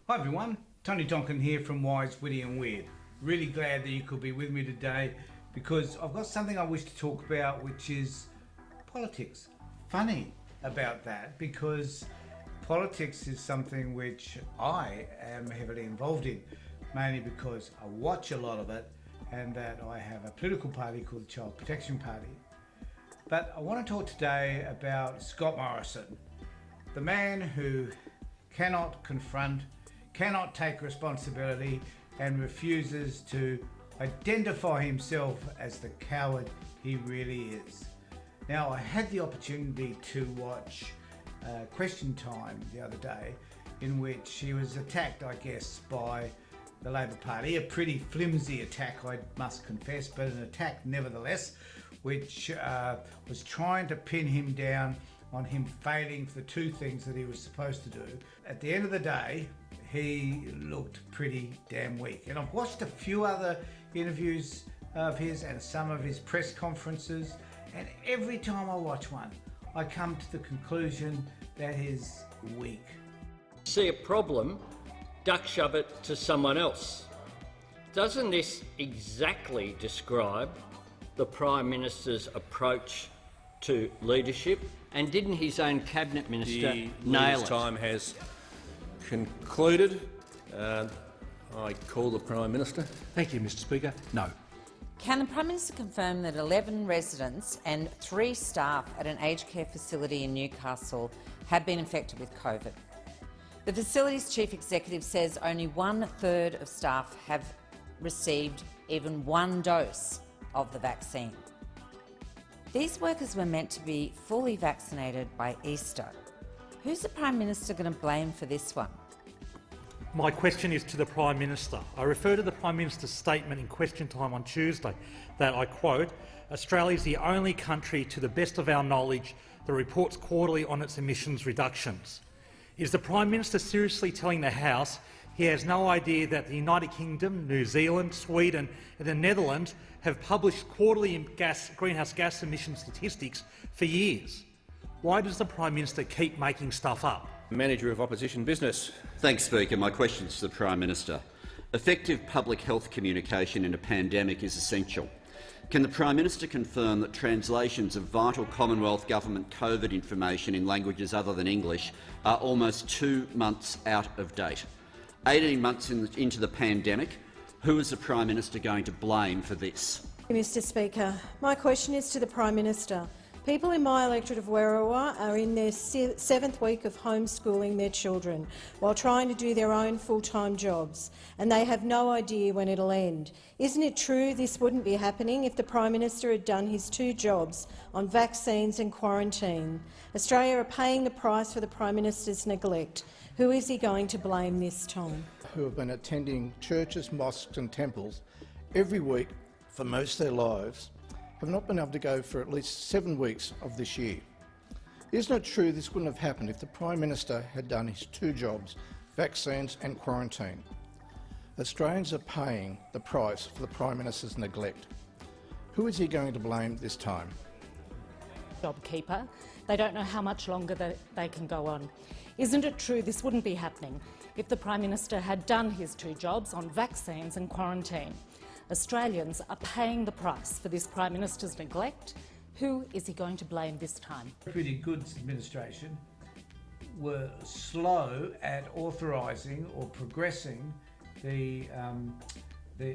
Hi everyone, Tony Donkin here from Wise, Witty and Weird. Really glad that you could be with me today because I've got something I wish to talk about, which is politics. Funny about that because politics is something which I am heavily involved in, mainly because I watch a lot of it and that I have a political party called the Child Protection Party. But I want to talk today about Scott Morrison, the man who cannot confront, cannot take responsibility and refuses to identify himself as the coward he really is. Now, I had the opportunity to watch Question Time the other day in which he was attacked, I guess, by the Labor Party. A pretty flimsy attack, I must confess, but an attack nevertheless, which was trying to pin him down on him failing for the two things that he was supposed to do. At the end of the day, he looked pretty damn weak. And I've watched a few other interviews of his and some of his press conferences, and every time I watch one, I come to the conclusion that he's weak. See a problem, duck shove it to someone else. Doesn't this exactly describe the Prime Minister's approach to leadership? And didn't his own Cabinet Minister nail it? Time has concluded. I call the Prime Minister. Thank you, Mr Speaker. No. Can the Prime Minister confirm that 11 residents and 3 staff at an aged care facility in Newcastle have been infected with COVID? The facility's chief executive says only 1/3 of staff have received even one dose of the vaccine. These workers were meant to be fully vaccinated by Easter. Who's the Prime Minister going to blame for this one? My question is to the Prime Minister. I refer to the Prime Minister's statement in Question Time on Tuesday that, I quote, "Australia is the only country, to the best of our knowledge, that reports quarterly on its emissions reductions." Is the Prime Minister seriously telling the House he has no idea that the United Kingdom, New Zealand, Sweden and the Netherlands have published quarterly greenhouse gas emission statistics for years? Why does the Prime Minister keep making stuff up? Manager of Opposition Business. Thanks, Speaker. My question is to the Prime Minister. Effective public health communication in a pandemic is essential. Can the Prime Minister confirm that translations of vital Commonwealth Government COVID information in languages other than English are almost 2 months out of date? 18 months into the pandemic, who is the Prime Minister going to blame for this? Mr Speaker, my question is to the Prime Minister. People in my electorate of Werriwa are in their 7th week of homeschooling their children while trying to do their own full-time jobs, and they have no idea when it'll end. Isn't it true this wouldn't be happening if the Prime Minister had done his 2 jobs on vaccines and quarantine? Australia are paying the price for the Prime Minister's neglect. Who is he going to blame this time? Who have been attending churches, mosques and temples every week for most of their lives have not been able to go for at least 7 weeks of this year. Isn't it true this wouldn't have happened if the Prime Minister had done his 2 jobs, vaccines and quarantine? Australians are paying the price for the Prime Minister's neglect. Who is he going to blame this time? JobKeeper. They don't know how much longer they can go on. Isn't it true this wouldn't be happening if the Prime Minister had done his 2 jobs on vaccines and quarantine? Australians are paying the price for this Prime Minister's neglect. Who is he going to blame this time? Pretty good administration were slow at authorising or progressing the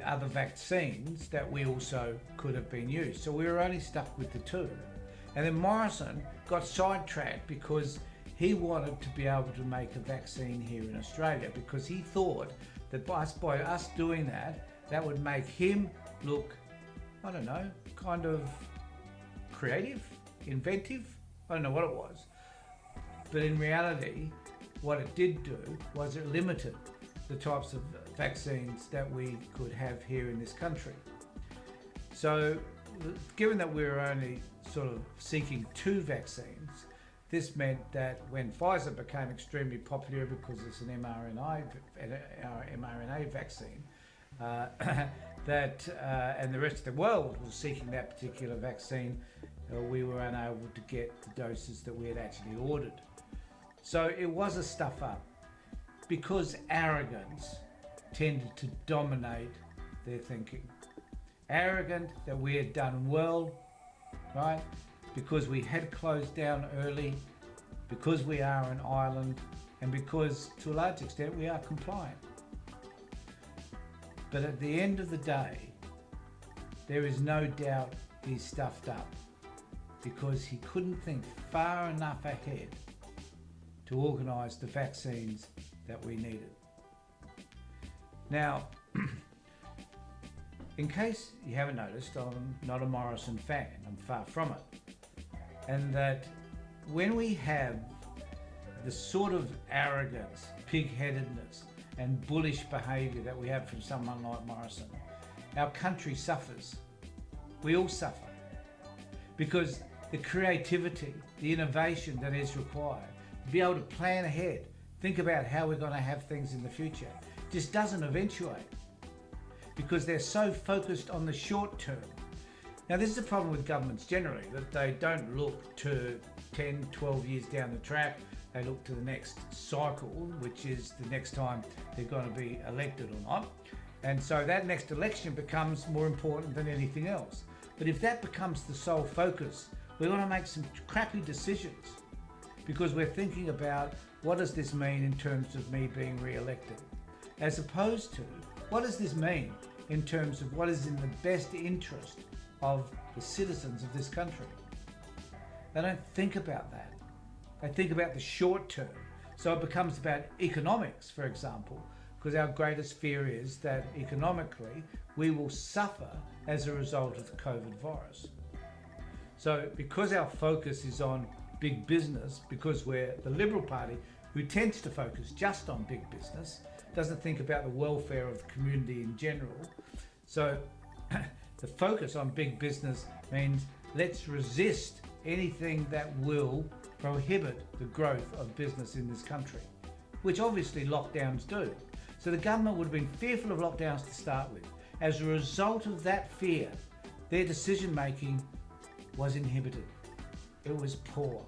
other vaccines that we also could have been used. So we were only stuck with the 2. And then Morrison got sidetracked because he wanted to be able to make a vaccine here in Australia because he thought that by us doing that, that would make him look, I don't know, kind of creative, inventive. I don't know what it was. But in reality, what it did do was it limited the types of vaccines that we could have here in this country. So, given that we were only sort of seeking 2 vaccines, this meant that when Pfizer became extremely popular because it's an mRNA vaccine, and the rest of the world was seeking that particular vaccine, we were unable to get the doses that we had actually ordered. So it was a stuff up. because arrogance tended to dominate their thinking. Arrogant that we had done well, right? Because we had closed down early, because we are an island, and because to a large extent we are compliant. But at the end of the day, there is no doubt he's stuffed up because he couldn't think far enough ahead to organise the vaccines that we needed. Now, in case you haven't noticed, I'm not a Morrison fan, I'm far from it. And that when we have the sort of arrogance, pig-headedness and bullish behaviour that we have from someone like Morrison, our country suffers. We all suffer. Because the creativity, the innovation that is required, to be able to plan ahead, think about how we're going to have things in the future, just doesn't eventuate. Because they're so focused on the short term. Now this is a problem with governments generally, that they don't look to 10, 12 years down the track. They look to the next cycle, which is the next time they're going to be elected or not. And so that next election becomes more important than anything else. But if that becomes the sole focus, we're going to make some crappy decisions because we're thinking about what does this mean in terms of me being re-elected, as opposed to what does this mean in terms of what is in the best interest of the citizens of this country. They don't think about that. They think about the short term. So it becomes about economics, for example, because our greatest fear is that economically we will suffer as a result of the COVID virus. So because our focus is on big business, because we're the Liberal Party who tends to focus just on big business, doesn't think about the welfare of the community in general. So the focus on big business means let's resist anything that will prohibit the growth of business in this country, which obviously lockdowns do. So the government would have been fearful of lockdowns to start with. As a result of that fear, their decision making was inhibited. It was poor.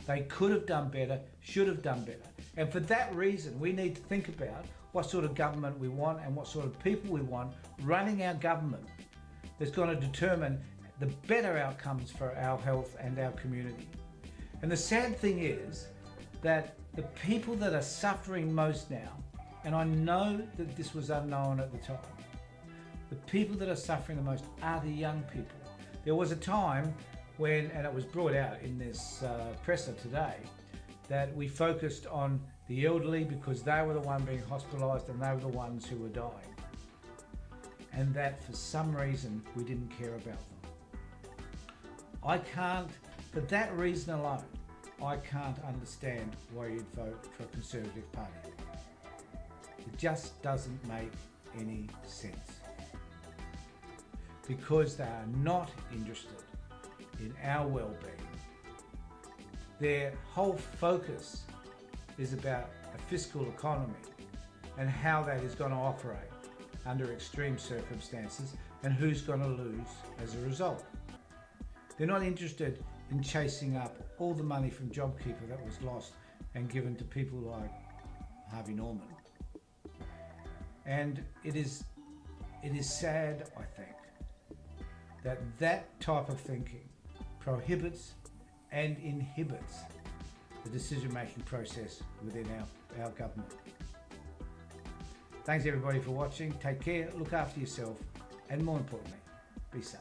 They could have done better, should have done better. And for that reason, we need to think about what sort of government we want and what sort of people we want running our government that's going to determine the better outcomes for our health and our community. And the sad thing is that the people that are suffering most now, and I know that this was unknown at the time, the people that are suffering the most are the young people. There was a time when, and it was brought out in this presser today, that we focused on the elderly because they were the ones being hospitalised and they were the ones who were dying. And that for some reason we didn't care about them. I can't, for that reason alone, I can't understand why you'd vote for a Conservative Party. It just doesn't make any sense. Because they are not interested in our well-being. Their whole focus is about a fiscal economy and how that is going to operate under extreme circumstances and who's going to lose as a result. They're not interested in chasing up all the money from JobKeeper that was lost and given to people like Harvey Norman. And it is sad, I think, that that type of thinking prohibits and inhibits the decision-making process within our government. Thanks everybody for watching. Take care, look after yourself, and more importantly, be safe.